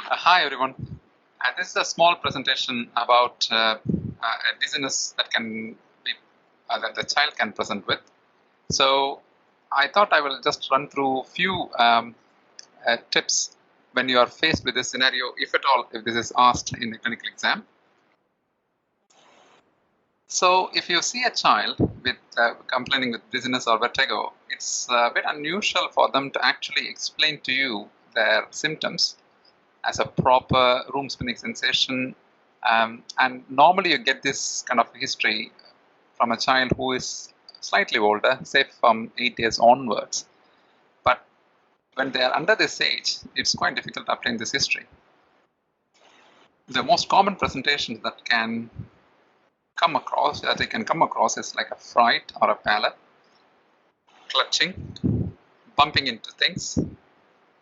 Hi everyone. This is a small presentation about a dizziness that can be that the child can present with. So I thought I will just run through few tips when you are faced with this scenario, if at all, if this is asked in the clinical exam. So if you see a child with complaining with dizziness or vertigo, it's a bit unusual for them to actually explain to you their symptoms as a proper room spinning sensation. And normally you get this kind of history from a child who is slightly older, say from 8 years onwards. But when they are under this age, it's quite difficult to obtain this history. The most common presentations that they can come across is like a fright or a pallor, clutching, bumping into things,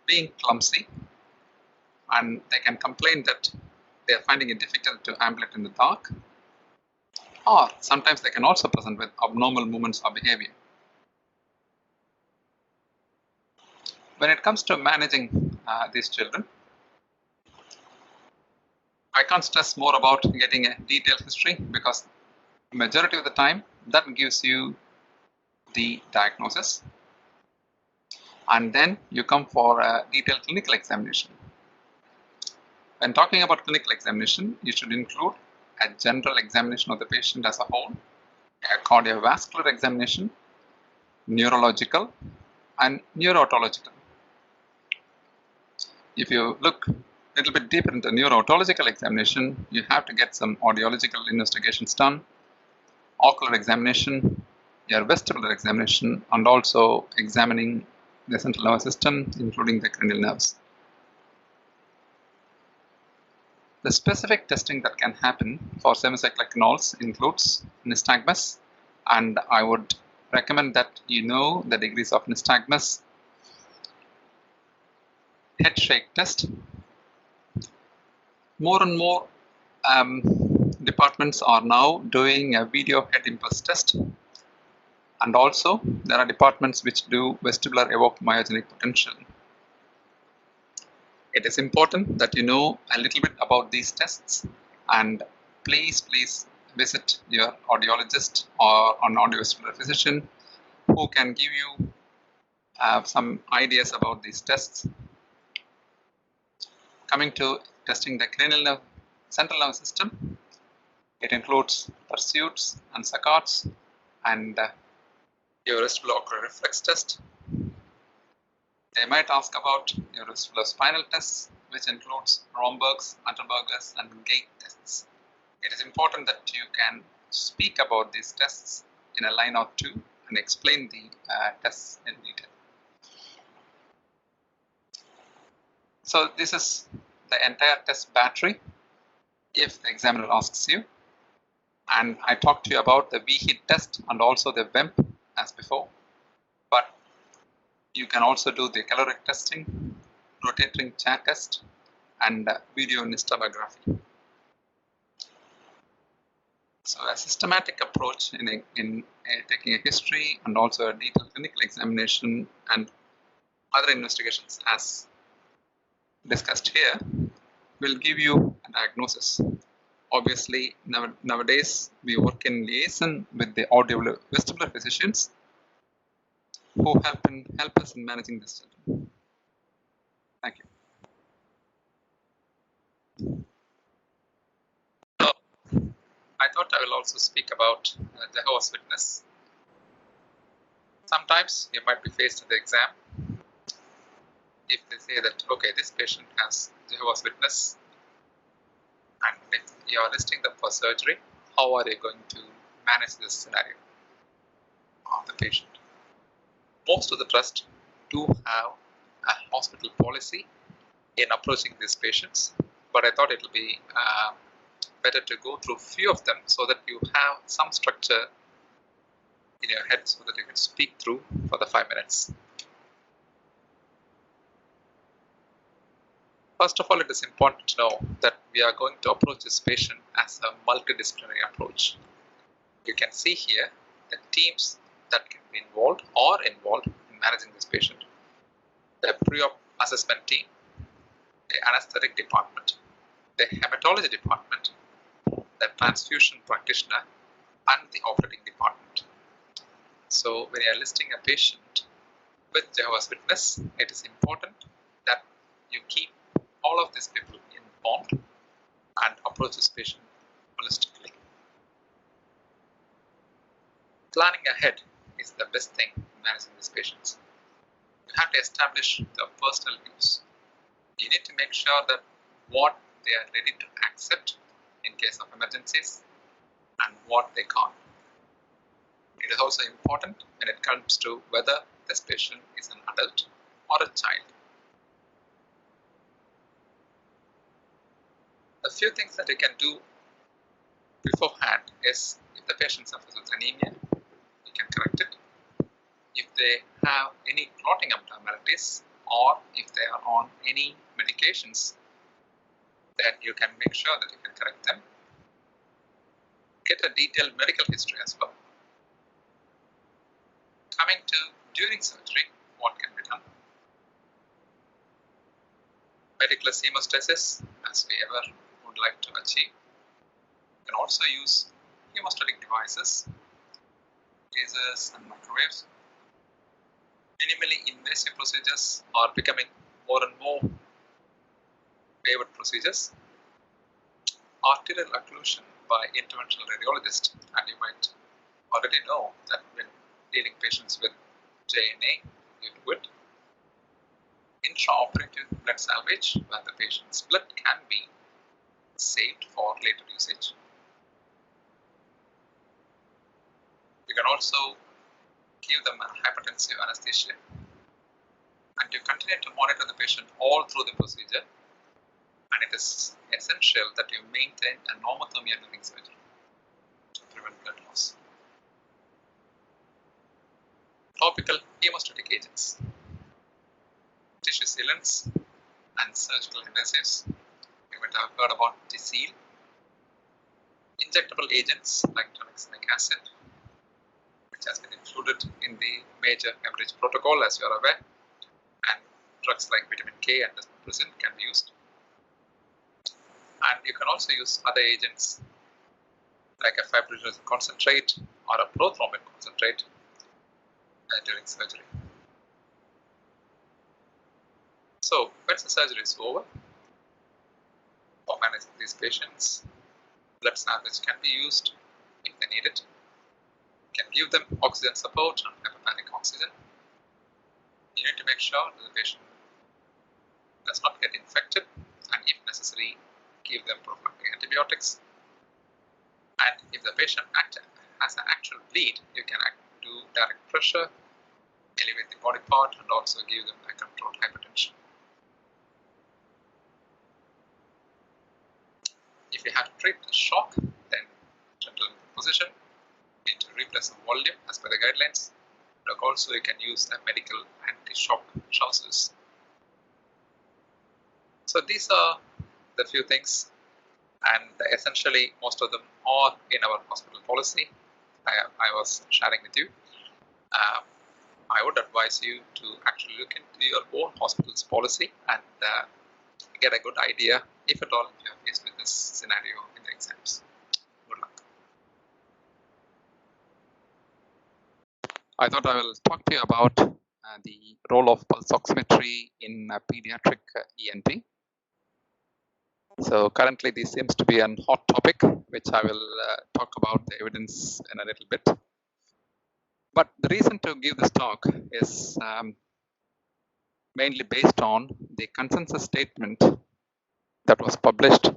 being clumsy, and they can complain that they are finding it difficult to ambulate in the dark, or sometimes they can also present with abnormal movements or behavior. When it comes to managing these children, I can't stress more about getting a detailed history because majority of the time that gives you the diagnosis, and then you come for a detailed clinical examination. When talking about clinical examination, you should include a general examination of the patient as a whole, a cardiovascular examination, neurological, and neurotological. If you look a little bit deeper into neurotological examination, you have to get some audiological investigations done, ocular examination, your vestibular examination, and also examining the central nervous system, including the cranial nerves. The specific testing that can happen for semicircular canals includes nystagmus, and I would recommend that you know the degrees of nystagmus, head shake test. More and more departments are now doing a video head impulse test, and also there are departments which do vestibular evoked myogenic potential. It is important that you know a little bit about these tests, and please visit your audiologist or an audiovestibular physician who can give you some ideas about these tests. Coming to testing the cranial nerve, central nervous system, it includes pursuits and saccades and your vestibular reflex test. They might ask about your vestibular spinal tests, which includes Romberg's, Unterberger's, and gait tests. It is important that you can speak about these tests in a line or two and explain the tests in detail. So this is the entire test battery if the examiner asks you. And I talked to you about the VHIT test and also the VEMP as before. But you can also do the caloric testing, rotating chair test, and video nystagmus. So a systematic approach in taking a history and also a detailed clinical examination and other investigations as discussed here will give you a diagnosis. Obviously, nowadays we work in liaison with the audiovestibular physicians who help us in managing this children. Thank you. So, I thought I will also speak about Jehovah's Witness. Sometimes you might be faced with the exam if they say that, okay, this patient has Jehovah's Witness, and if you are listing them for surgery, how are you going to manage this scenario of the patient? Most of the trusts do have a hospital policy in approaching these patients, but I thought it will be better to go through few of them so that you have some structure in your head so that you can speak through for the 5 minutes. First of all, it is important to know that we are going to approach this patient as a multidisciplinary approach. You can see here the teams that can be involved or involved in managing this patient. The pre-op assessment team, the anesthetic department, the hematology department, the transfusion practitioner, and the operating department. So when you are listing a patient with Jehovah's Witness, it is important that you keep all of these people informed and approach this patient holistically. Planning ahead is the best thing in managing these patients. You have to establish the personal views. You need to make sure that what they are ready to accept in case of emergencies and what they can't. It is also important when it comes to whether this patient is an adult or a child. A few things that you can do beforehand is if the patient suffers with anemia, you can correct it. If they have any clotting abnormalities or if they are on any medications, then you can make sure that you can correct them. Get a detailed medical history as well. Coming to during surgery, what can be done? Meticulous hemostasis, as we ever would like to achieve. You can also use hemostatic devices, lasers and microwaves. Minimally invasive procedures are becoming more and more favored procedures. Arterial occlusion by interventional radiologist, and you might already know that when dealing patients with JNA, VHIT, intraoperative blood salvage, where the patient's blood can be saved for later usage. You can also give them a hypertensive anesthesia, and you continue to monitor the patient all through the procedure, and it is essential that you maintain a normothermia during surgery to prevent blood loss. Topical hemostatic agents, tissue sealants, and surgical adhesives. You might have heard about TCEAL. Injectable agents like tranexamic acid, which has been included in the major hemorrhage protocol, as you are aware, and drugs like vitamin K and desmopressin can be used. And you can also use other agents like a fibrinogen concentrate or a prothrombin concentrate during surgery. So once the surgery is over, for managing these patients, blood salvage can be used if they need it. You can give them oxygen support and hyperpanic oxygen. You need to make sure that the patient does not get infected, and if necessary, give them prophylactic antibiotics. And if the patient has an actual bleed, you can do direct pressure, elevate the body part, and also give them a controlled hypertension. If you have to treat the shock, then gentle position, you need to replace the volume as per the guidelines. But also you can use a medical anti-shock trousers. So these are the few things, and essentially most of them are in our hospital policy. I was sharing with you. I would advise you to actually look into your own hospital's policy and get a good idea, if at all you are faced with this scenario in the exams. Good luck. I thought I will talk to you about the role of pulse oximetry in pediatric ENT. So currently this seems to be a hot topic, which I will talk about the evidence in a little bit. But the reason to give this talk is mainly based on the consensus statement that was published,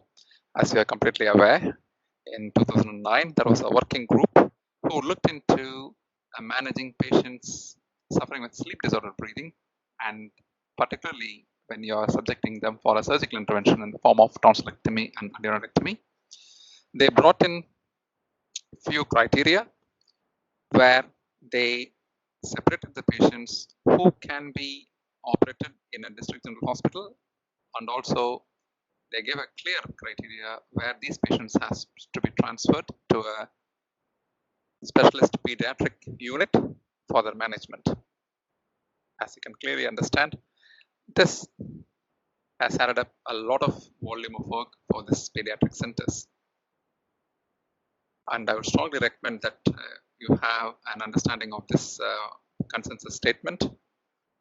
as you are completely aware, in 2009. There was a working group who looked into managing patients suffering with sleep disordered breathing, and particularly when you are subjecting them for a surgical intervention in the form of tonsillectomy and adenoidectomy. They brought in few criteria where they separated the patients who can be operated in a district general hospital, and also they gave a clear criteria where these patients has to be transferred to a specialist pediatric unit for their management. As you can clearly understand, this has added up a lot of volume of work for this pediatric centers. And I would strongly recommend that you have an understanding of this consensus statement,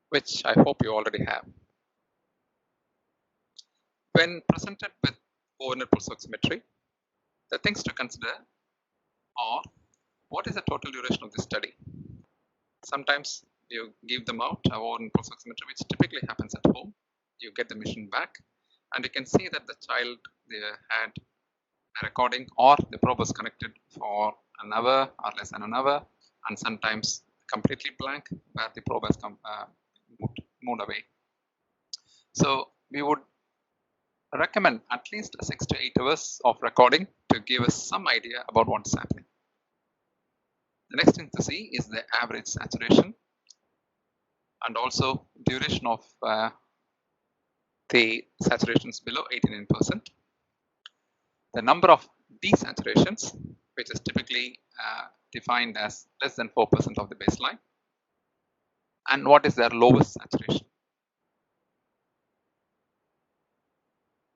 which I hope you already have. When presented with overnight pulse oximetry, the things to consider are, what is the total duration of the study? Sometimes you give them out a overnight pulse oximetry, which typically happens at home. You get the machine back, and you can see that the child they had a recording, or the probe was connected for an hour or less than an hour, and sometimes completely blank where the probe has moved away. So we would recommend at least 6 to 8 hours of recording to give us some idea about what's happening. The next thing to see is the average saturation and also duration of the saturations below 89%. The number of desaturations, which is typically defined as less than 4% of the baseline, and what is their lowest saturation.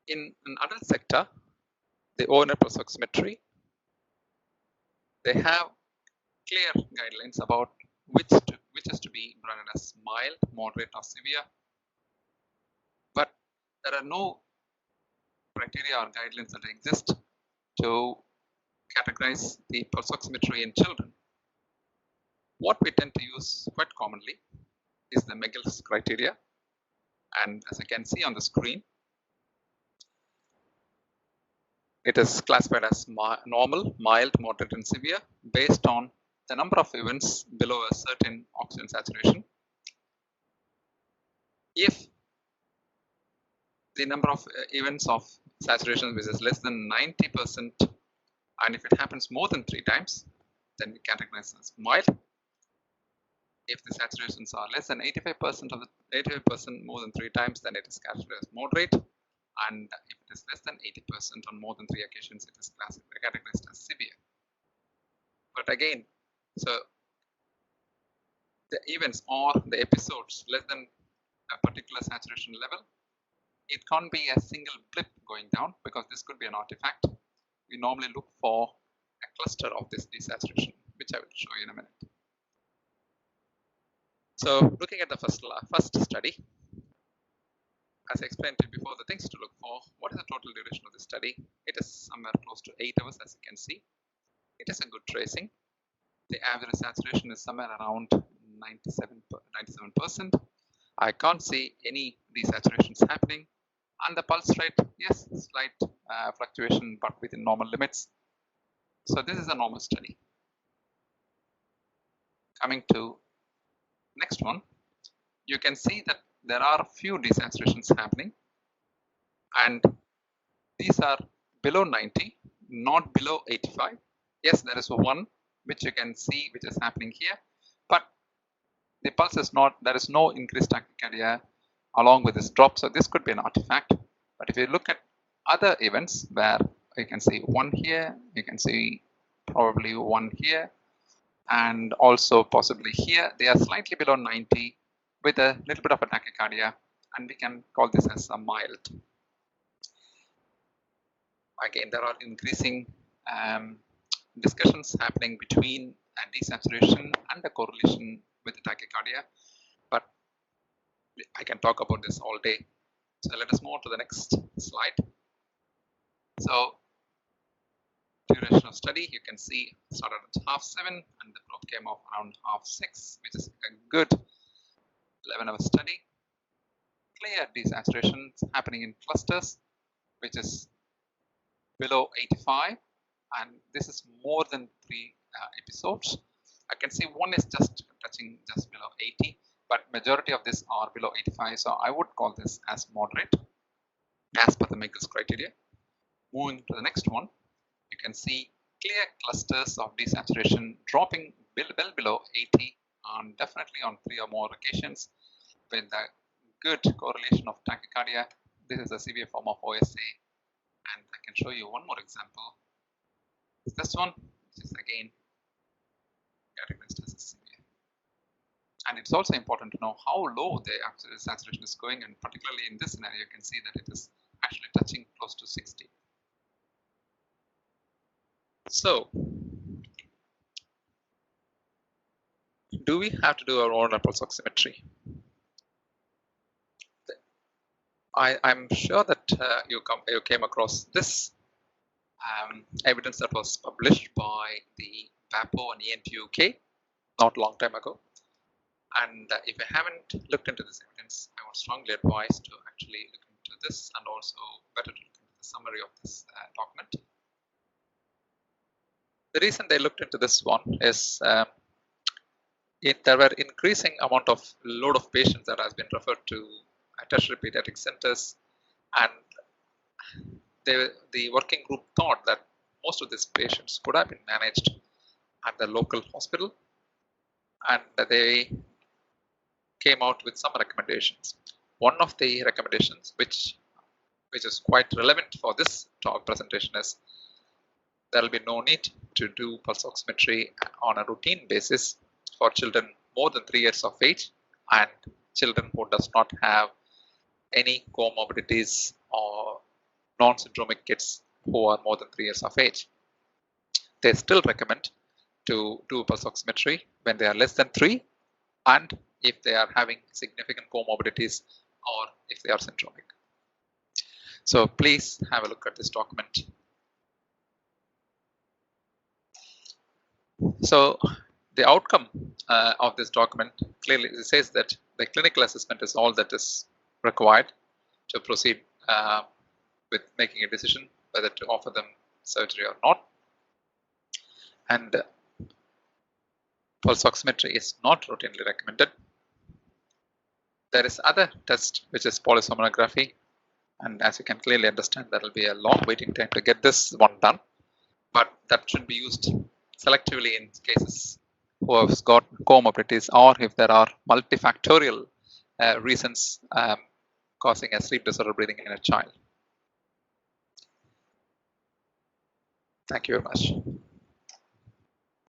In an adult sector, the overnight pulse oximetry, they have clear guidelines about which is to be branded as mild, moderate, or severe, but there are no criteria or guidelines that exist to categorize the pulse oximetry in children. What we tend to use quite commonly is the Megill's criteria, and as you can see on the screen, it is classified as normal, mild, moderate, and severe based on the number of events below a certain oxygen saturation. If the number of events of saturation which is less than 90%, and if it happens more than 3 times, then we categorize as mild. If the saturations are less than 85% of the 85% more than 3 times, then it is categorized as moderate. And if it is less than 80% on more than 3 occasions, it is categorized as severe. But again, so the events or the episodes less than a particular saturation level, it can't be a single blip going down because this could be an artifact. We normally look for a cluster of this desaturation, which I will show you in a minute. So looking at the first study, as I explained to you before, the things to look for, what is the total duration of the study? It is somewhere close to 8 hours, as you can see. It is a good tracing. The average saturation is somewhere around 97%. I can't see any desaturations happening. And the pulse rate, yes, slight fluctuation, but within normal limits. So this is a normal study. Coming to next one, you can see that there are few desaturations happening, and these are below 90, not below 85. Yes, there is one which you can see which is happening here, but the pulse is not, there is no increased tachycardia along with this drop, so this could be an artifact. But if you look at other events where you can see one here, you can see probably one here, and also possibly here, they are slightly below 90 with a little bit of a tachycardia, and we can call this as a mild. Again, there are increasing discussions happening between desaturation and the correlation with the tachycardia, but I can talk about this all day. So let us move on to the next slide. So duration of study, you can see started at 7:30 and the probe came off around 6:30, which is a good 11-hour study. Clear desaturation happening in clusters, which is below 85, and this is more than 3 episodes. I can see one is just touching just below 80, but majority of this are below 85, so I would call this as moderate as per the Megill's criteria. Moving to the next one, you can see clear clusters of desaturation dropping well below 80, and definitely on 3 or more occasions with a good correlation of tachycardia. This is a severe form of OSA, and I can show you one more example. This one, which is again categorized as severe. And it's also important to know how low the saturation is going, and particularly in this scenario, you can see that it is actually touching close to 60. So, do we have to do our own pulse oximetry? I'm sure that you came across this evidence that was published by the VAPO and ENT UK not long time ago. And if you haven't looked into this evidence, I would strongly advise to actually look into this, and also better to look into the summary of this document. The reason they looked into this one is there were increasing amount of load of patients that has been referred to tertiary pediatric centers, and the working group thought that most of these patients could have been managed at the local hospital, and they came out with some recommendations. One of the recommendations, which is quite relevant for this talk presentation, is there will be no need to do pulse oximetry on a routine basis for children more than 3 years of age and children who does not have any comorbidities or non-syndromic kids who are more than 3 years of age. They still recommend to do pulse oximetry when they are less than 3 and if they are having significant comorbidities or if they are syndromic. So please have a look at this document. So the outcome of this document clearly says that the clinical assessment is all that is required to proceed with making a decision whether to offer them surgery or not. And pulse oximetry is not routinely recommended. There is other test which is polysomnography, and as you can clearly understand, there will be a long waiting time to get this one done, but that should be used selectively in cases who have got comorbidities or if there are multifactorial reasons causing a sleep disorder breathing in a child. Thank you very much.